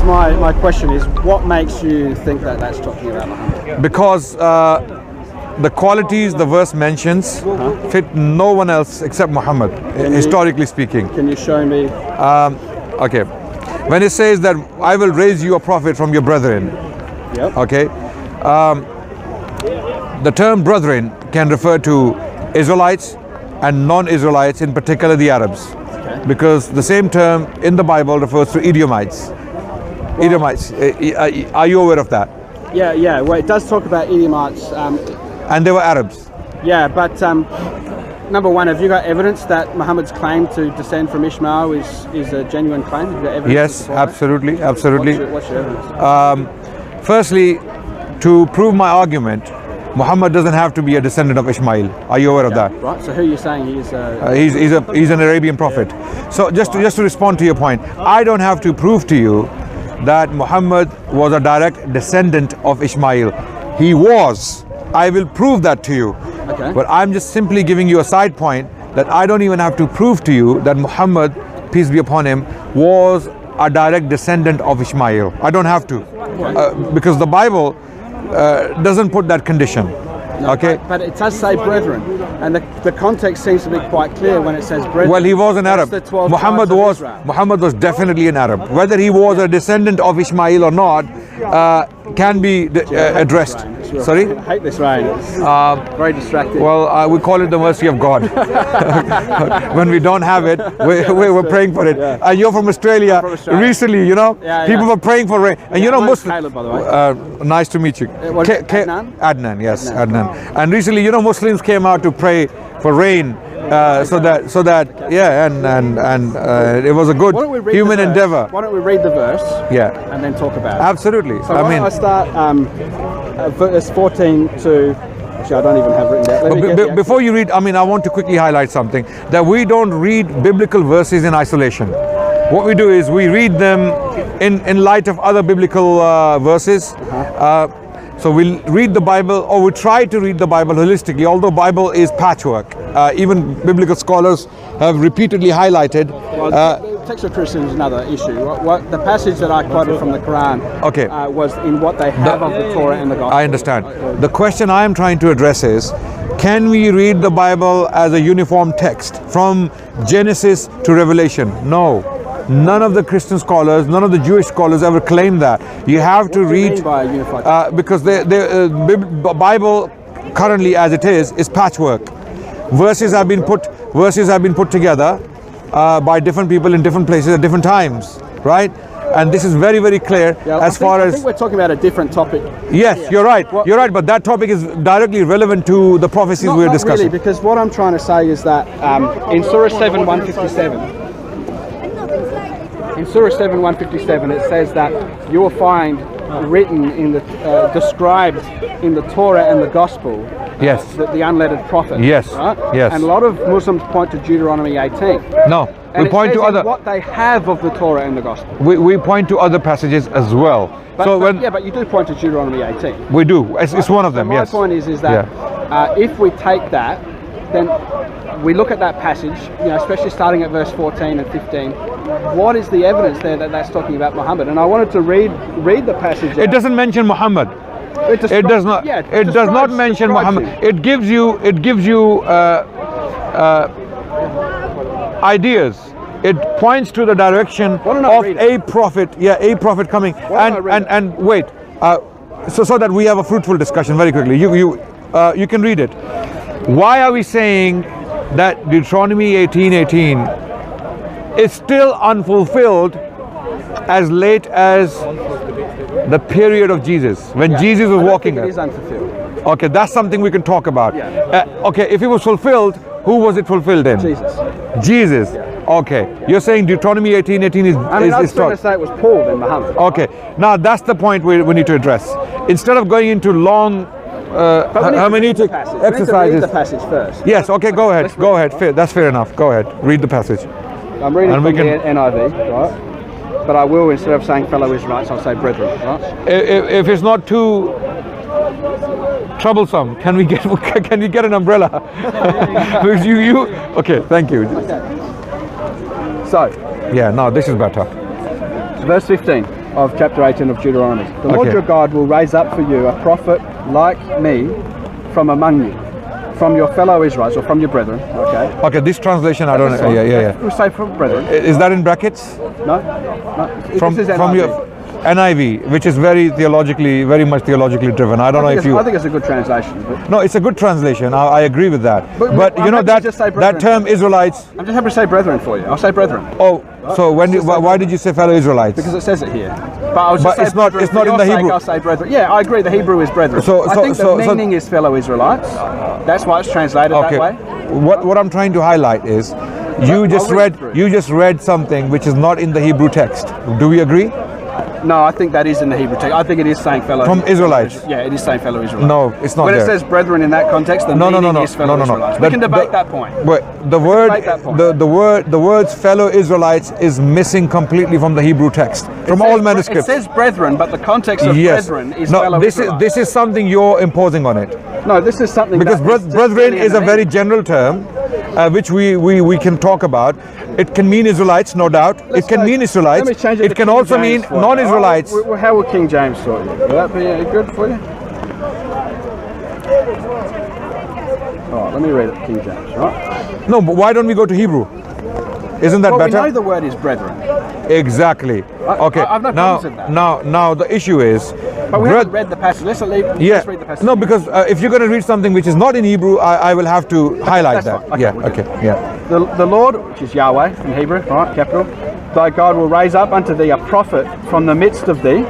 my question is, what makes you think that that's talking about Muhammad? Because the qualities the verse mentions fit no one else except Muhammad, historically speaking. Can you show me? Okay. When it says that I will raise you a prophet from your brethren, Yep. okay, the term brethren can refer to Israelites and non-Israelites, in particular the Arabs, because the same term in the Bible refers to Edomites. Edomites, are you aware of that? Yeah. Well, it does talk about Edomites. And they were Arabs. Yeah, but number one, have you got evidence that Muhammad's claim to descend from Ishmael is a genuine claim? Have you got evidence? Yes, absolutely, absolutely. What's your evidence? Firstly, to prove my argument, Muhammad doesn't have to be a descendant of Ishmael. Are you aware of that? Right. So who are you saying he is? He's an Arabian prophet. So just to respond to your point, I don't have to prove to you that Muhammad was a direct descendant of Ishmael. He was. I will prove that to you. Okay. But I'm just simply giving you a side point that I don't even have to prove to you that Muhammad, peace be upon him, was a direct descendant of Ishmael. I don't have to, because the Bible doesn't put that condition. No, okay. But it does say brethren, and the context seems to be quite clear when it says brethren. Well, he was an Arab. The 12 Muhammad tribes of Israel. Muhammad was definitely an Arab. Whether he was a descendant of Ishmael or not can be addressed. Sorry? I hate this rain. It's very distracting. Well, we call it the mercy of God. When we don't have it, we're praying for it. Yeah. You're from Australia. Recently, people were praying for rain. And Muslim. Caleb, by the way. Nice to meet you. Adnan? Adnan, yes, Adnan. And recently, Muslims came out to pray for rain. So that it was a good human endeavor. Why don't we read the verse? Yeah. And then talk about it. Absolutely. So why don't I start verse 14 to. Actually, I don't even have written down. Before you read, I want to quickly highlight something, that we don't read biblical verses in isolation. What we do is we read them in light of other biblical verses. So we'll read the Bible, or we try to read the Bible holistically, although Bible is patchwork. Even biblical scholars have repeatedly highlighted. Textual criticism is another issue. The passage that I quoted from the Quran was in what they have of the Torah and the Gospel. I understand. The question I am trying to address is, can we read the Bible as a uniform text from Genesis to Revelation? No. None of the Christian scholars, none of the Jewish scholars ever claim that. You have to read, because the Bible currently as it is patchwork. Verses have been put together by different people in different places at different times, right? And this is very, very clear I think we're talking about a different topic. Yes, you're right. You're right, but that topic is directly relevant to the prophecies we're discussing. Not really, because what I'm trying to say is that in Surah 7, 157, in Surah 7, 157, it says that you will find written in the described in the Torah and the Gospel. Yes. The unlettered prophet. Yes. Right? Yes. And a lot of Muslims point to Deuteronomy 18. No. And we point to other. What they have of the Torah and the Gospel. We point to other passages as well. But you do point to Deuteronomy 18. We do. It's one of them. My point is that if we take that, then we look at that passage, especially starting at verse 14 and 15. What is the evidence there that that's talking about Muhammad? And I wanted to read the passage. It doesn't mention Muhammad. It does not. Yeah, it does not mention Muhammad. It gives you ideas. It points to the direction of a prophet. Yeah, a prophet coming. And wait. So that we have a fruitful discussion very quickly. You can read it. Why are we saying that Deuteronomy 18:18 is still unfulfilled as late as the period of Jesus, when Jesus was walking there? It is unfulfilled. Okay, that's something we can talk about. Okay, if it was fulfilled, who was it fulfilled in? Jesus. Okay, you're saying Deuteronomy 18:18 is I was trying to say it was Paul than Muhammad. Okay, now that's the point we need to address. Instead of going into long hermeneutic exercises. Read the passage first. Yes, okay, go ahead. Go ahead. That's fair enough. Go ahead. Read the passage. I'm reading from the NIV, right? But I will, instead of saying fellow Israelites, I'll say brethren, right? If it's not too troublesome, can we get an umbrella? Because okay, thank you. Okay. So, yeah, now this is better. Verse 15 of chapter 18 of Deuteronomy. The Lord Okay. your God will raise up for you a prophet like me from among you, from your fellow Israelites or from your brethren. Okay. Okay, this translation I don't know. Yeah. We'll say from brethren. Is that in brackets? No. From This is from NIV. your NIV, which is very much theologically driven. I don't know if you. I think it's a good translation. But No, it's a good translation. I agree with that. But you I'm know happy that to just say that brethren. term Israelites. I'm just happy to say brethren for you. I'll say brethren Oh, so why did you say fellow Israelites? because it says it here. But I'll just But say it's not- brethren it's for not in your the sake, Hebrew. I'll say brethren. Yeah, I agree. The Hebrew is brethren. So- I so- think so- the so- meaning is fellow Israelites. That's why it's translated that way. What I'm trying to highlight is you just I'll read it read through. something which is not in the Hebrew text. Do we agree? No, I think that is in the Hebrew text. I think it is saying fellow From Israelites? Yeah, it is saying fellow Israelites. No, it's not When there. it says brethren in that context, the No, meaning is fellow Israelites. We can debate that point. But the word, debate that point. the words fellow Israelites is missing completely from the Hebrew text, from It all says- manuscripts. It says brethren, but the context of Yes. brethren is No, fellow Israelites. this is something you're imposing on it. No, this is something Because that is just brethren in is a the very meaning. general term, which we can talk about. It can mean Israelites, no doubt. Let's it can go- mean Israelites. Let me change it It to can King also James mean for you. non-Israelites. How will King James sort you? Will that be good for you? All right, let me read it, King James. Right? No, but why don't we go to Hebrew? Isn't that Well, we better? know the word is brethren, Exactly. Okay. I've no now, problems with that. now the issue is. but we breth- haven't read the passage. Let's read the passage. No, because if you're going to read something which is not in Hebrew, I will have to highlight that's that. fine. Okay, Yeah. we'll do Okay. Yeah. The Lord, which is Yahweh in Hebrew, right, capital, thy God will raise up unto thee a prophet from the midst of thee,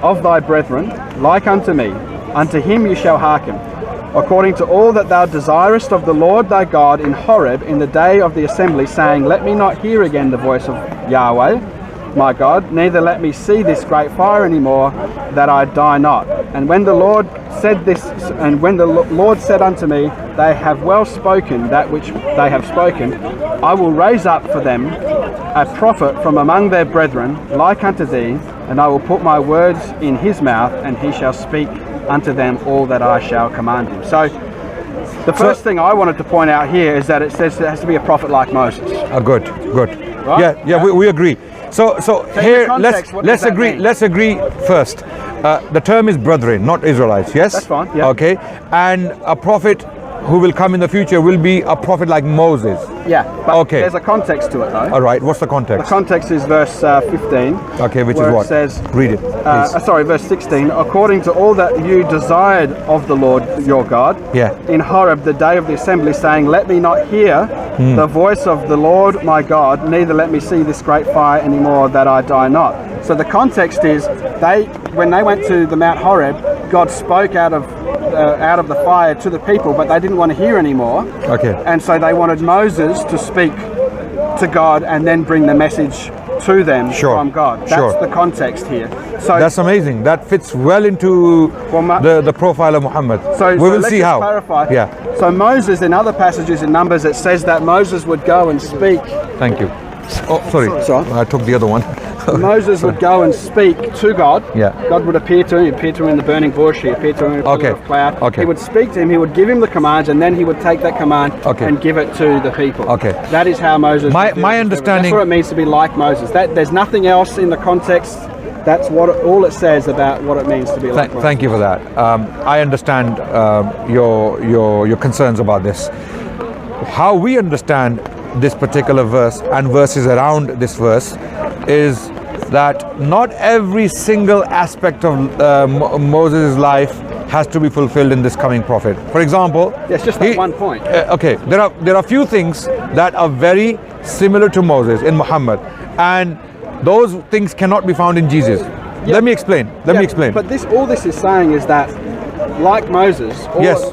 of thy brethren, like unto me. Unto him you shall hearken, according to all that thou desirest of the Lord thy God in Horeb in the day of the assembly, saying, let me not hear again the voice of Yahweh, my God, neither let me see this great fire any more, that I die not. And when the Lord said this, and when the Lord said unto me, they have well spoken that which they have spoken, I will raise up for them a prophet from among their brethren, like unto thee, and I will put my words in his mouth, and he shall speak unto them all that I shall command him. So the first thing I wanted to point out here is that it says there has to be a prophet like Moses. Good. Right? Yeah. We agree. So in here the context, what let's does that agree. mean? Let's agree first. The term is brethren, not Israelites. Yes. That's fine, yeah. Okay. And a prophet who will come in the future will be a prophet like Moses. Yeah, but Okay. there's a context to it though. All right. What's the The context? context is verse 15. Okay, which where is what? It says, Read it, please. verse 16. According to all that you desired of the Lord your God, Yeah. in Horeb the day of the assembly, saying, let me not hear the voice of the Lord my God, neither let me see this great fire anymore, that I die not. So the context is when they went to the Mount Horeb, God spoke out of the fire to the people, but they didn't want to hear anymore. Okay. And so they wanted Moses to speak to God and then bring the message to them Sure. from God. That's Sure. the context here. So That's amazing. That fits well into the profile of Muhammad. We will let's see just how. clarify. Yeah. So Moses, in other passages in Numbers, it says that Moses would go and speak. Thank you. Oh, sorry. Sorry. I took the other one. Moses would go and speak to God. Yeah. God would appear to him. He'd appear to him in the burning bush. He appeared to him in a pillar Okay. of cloud. Okay. He would speak to him. He would give him the commands, and then he would take that command Okay. and give it to the people. Okay. That is how Moses. My would do it. understanding- That's what it means to be like Moses. There's nothing else in the context. That's all it says about what it means to be like Moses. Thank you for that. I understand your concerns about this. How we understand this particular verse and verses around this verse is that not every single aspect of Moses' life has to be fulfilled in this coming prophet. For example, It's just that one point. Okay, there are few things that are very similar to Moses in Muhammad, and those things cannot be found in Jesus. Yeah. Let me explain. Let me explain. But all this is saying is that, like Moses,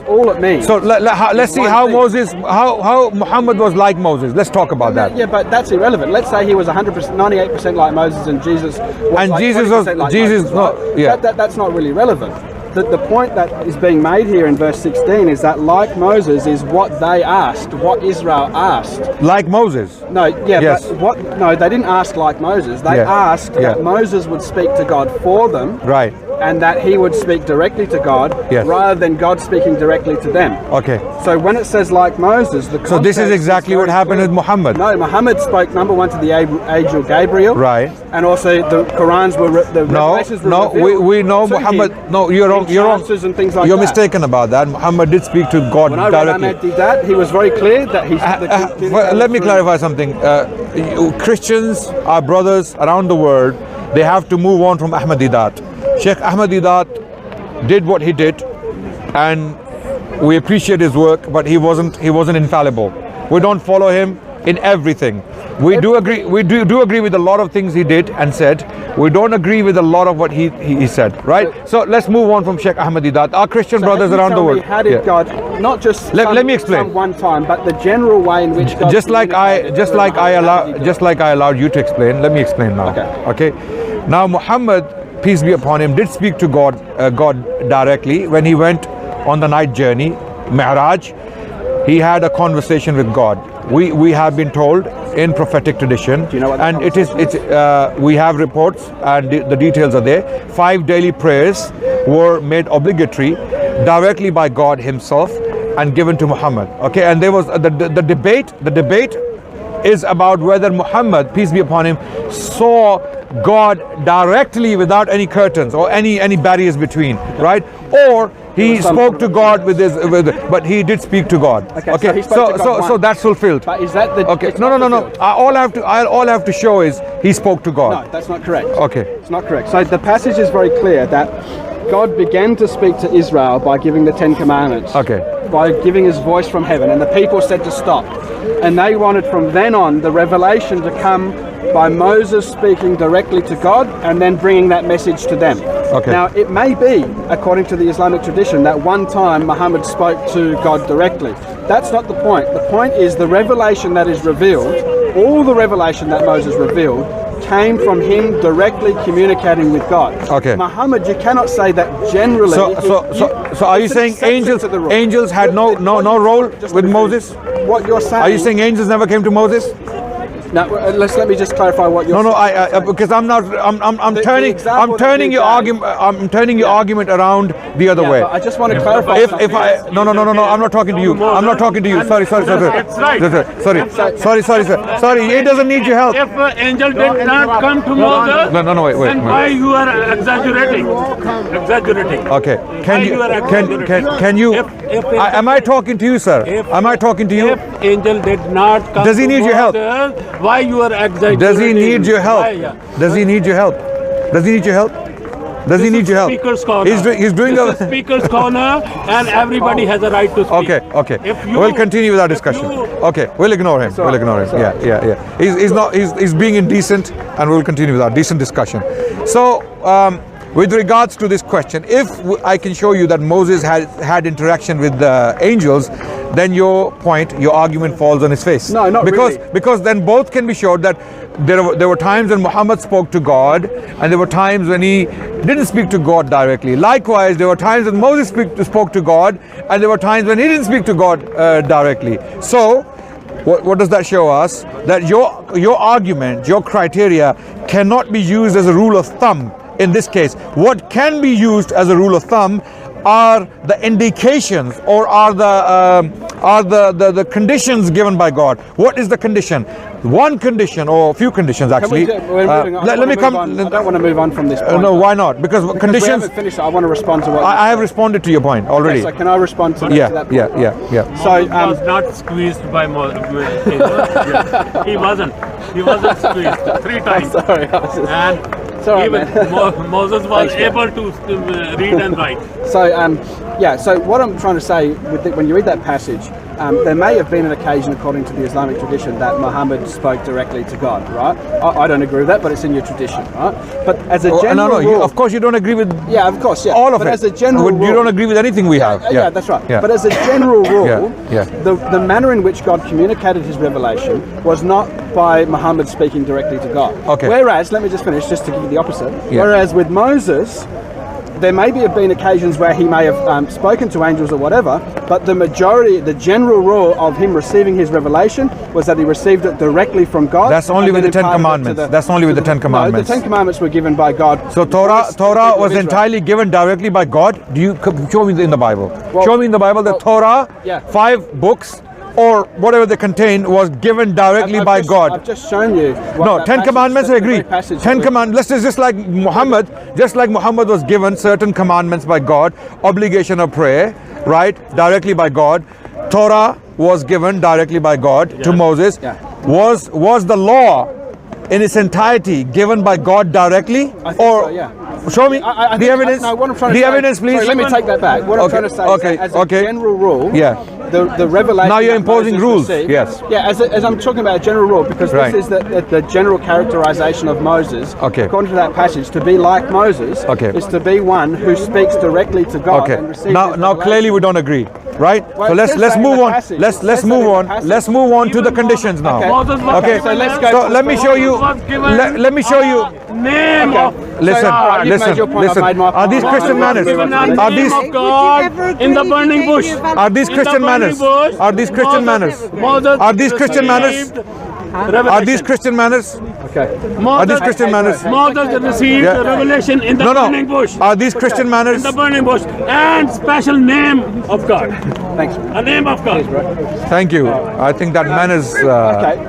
all it means. So let's see one how thing. Moses, how Muhammad was like Moses. Let's talk about that. Yeah, but that's irrelevant. Let's say he was 100%, 98% like Moses, and Jesus was And like Jesus 20% was- like Jesus Moses, not- right? yeah. That's not really relevant. The point that is being made here in verse 16 is that, like Moses, is what they asked, what Israel asked. Like Moses. No, yeah, Yes. but they didn't ask like Moses. They Yeah. asked Yeah. that Moses would speak to God for them, Right. and that he would speak directly to God Yes. rather than God speaking directly to them. Okay. So when it says like Moses, the So this is context exactly very what happened clear. with Muhammad. No, Muhammad spoke number one to the angel Gabriel, Right. and also the Qurans were the revelations were No, revealed we know to Muhammad. him No, you're wrong. in You're wrong. chances and things like You're that. mistaken about that. Muhammad did speak to God When I read directly. Ahmed did that, he was very clear that he. Well, let me clarify something. Christians, our brothers around the world, they have to move on from Ahmadiyyat. Sheikh Ahmadiyyat did what he did, and we appreciate his work, but he wasn't infallible. We don't follow him in everything. We do agree with a lot of things he did and said. We don't agree with a lot of what he said, right? So let's move on from Sheikh Ahmadiyyat. Our Christian brothers around the world. How did God not just let me explain one time, but the general way in which God just like I allowed you to explain. Let me explain now. Okay. Now Muhammad, peace be upon him, did speak to God directly when he went on the night journey, Mi'raj. He had a conversation with God. We have been told in prophetic tradition, Do you know what and we have reports and the details are there. 5 daily prayers were made obligatory directly by God himself and given to Muhammad. Okay, and there was the debate is about whether Muhammad, peace be upon him, saw God directly without any curtains or any barriers between, right? Or he spoke to God but he did speak to God. Okay, so that's fulfilled. But is that the Okay, no. All I have to show is he spoke to God. No, that's not correct. Okay. It's not correct. So the passage is very clear that God began to speak to Israel by giving the 10 commandments. Okay. By giving his voice from heaven, and the people said to stop. And they wanted from then on the revelation to come by Moses speaking directly to God and then bringing that message to them. Okay. Now, it may be, according to the Islamic tradition, that one time Muhammad spoke to God directly. That's not the point. The point is the revelation that is revealed, all the revelation that Moses revealed, came from him directly communicating with God. Okay. Muhammad, you cannot say that generally. So are you saying angels had no role with Moses? What you're saying? Are you saying angels never came to Moses? No, let me just clarify what you're saying. No, because I'm turning your argument around the other way. I just want to clarify. No, I'm not talking to you. I'm not talking to you. Sorry. That's right. Sorry, it doesn't need your help. If an angel did not come to Moses, No, wait. then why you are exaggerating? Okay. Can you? Am I talking to you, sir? Am I talking to you? If angel did not come Does he need your help? Moses, why you are exaggerating? Does he need your help? Why? Does he need your help? Does he need your help? Does he need your help? Speaker's corner. He's doing this is speaker's corner, and everybody has a right to speak. Okay. If you- We'll continue with our discussion. Okay, we'll ignore him. Yeah. He's being indecent, and we'll continue with our decent discussion. So, with regards to this question, if I can show you that Moses had interaction with the angels, then your argument falls on his face. No, not really. Because then both can be showed that there were times when Muhammad spoke to God, and there were times when he didn't speak to God directly. Likewise, there were times when Moses spoke to God, and there were times when he didn't speak to God directly. So, what does that show us? That your argument, your criteria cannot be used as a rule of thumb. In this case, what can be used as a rule of thumb are the indications, or are the conditions given by God. What is the condition? One condition, or a few conditions actually. Let me come. I don't want to move on from this point. No, why not? Because conditions. We haven't finished. I want to respond to what I have responded to your point already. Okay, so can I respond to that point? Yeah. So he was not squeezed by Moses. He wasn't. He wasn't squeezed 3 times. Sorry. Sorry, even Moses was able to read and write. So what I'm trying to say, when you read that passage, there may have been an occasion, according to the Islamic tradition, that Muhammad spoke directly to God, right? I don't agree with that, but it's in your tradition, right? But as a general rule, of course you don't agree with. Yeah, of course, yeah. All of but it. As a general rule, you don't agree with anything we have. Yeah, that's right. Yeah. But as a general rule, Yeah. the manner in which God communicated his revelation was not by Muhammad speaking directly to God. Okay. Whereas, let me just finish, just to give you the opposite. Yeah. Whereas with Moses, there may have been occasions where he may have spoken to angels or whatever, but the majority, the general rule of him receiving his revelation was that he received it directly from God. That's only with the Ten Commandments. That's only with the Ten Commandments. No, the Ten Commandments were given by God. So Torah was entirely given directly by God. Do you show me in the Bible? Well, show me in the Bible that Torah, yeah. 5 books or whatever they contain, was given directly by God. I've just shown you. No, Ten Commandments, I agree. Ten Commandments. Just like Muhammad was given certain commandments by God, obligation of prayer, right, directly by God. Torah was given directly by God to Moses. Yeah. Was the law in its entirety given by God directly? I think so, yeah. Show me I the think, evidence. no, what I'm trying to the say, evidence, please. Sorry, let me take that back. What I'm trying to say is that as a general rule, the revelation. Now you're that imposing Moses rules. received, Yes. Yeah, as I'm talking about a general rule, because Right. this is the general characterization of Moses. Okay. According to that passage, to be like Moses is to be one who speaks directly to God and receives. Now clearly we don't let's Well, so it let's says let's that in move the on. passage. Let's It says that move in the on. passage. Let's move on to the conditions now. Okay, so let's go. So let me show you. Let me show you. Name of Listen, alright, you've made your point, I've listen. made my Are these point. Christian manners? given a Are name these of God in the burning bush. are these Christian manners? Are these Christian manners? Are these Christian manners? Are these Christian manners? Okay. Are these Christian manners? Moses received the revelation in the burning bush. Are these Christian manners? In the burning bush and special name of God. Thanks. A name of God. Thank you. I think that manners. Okay.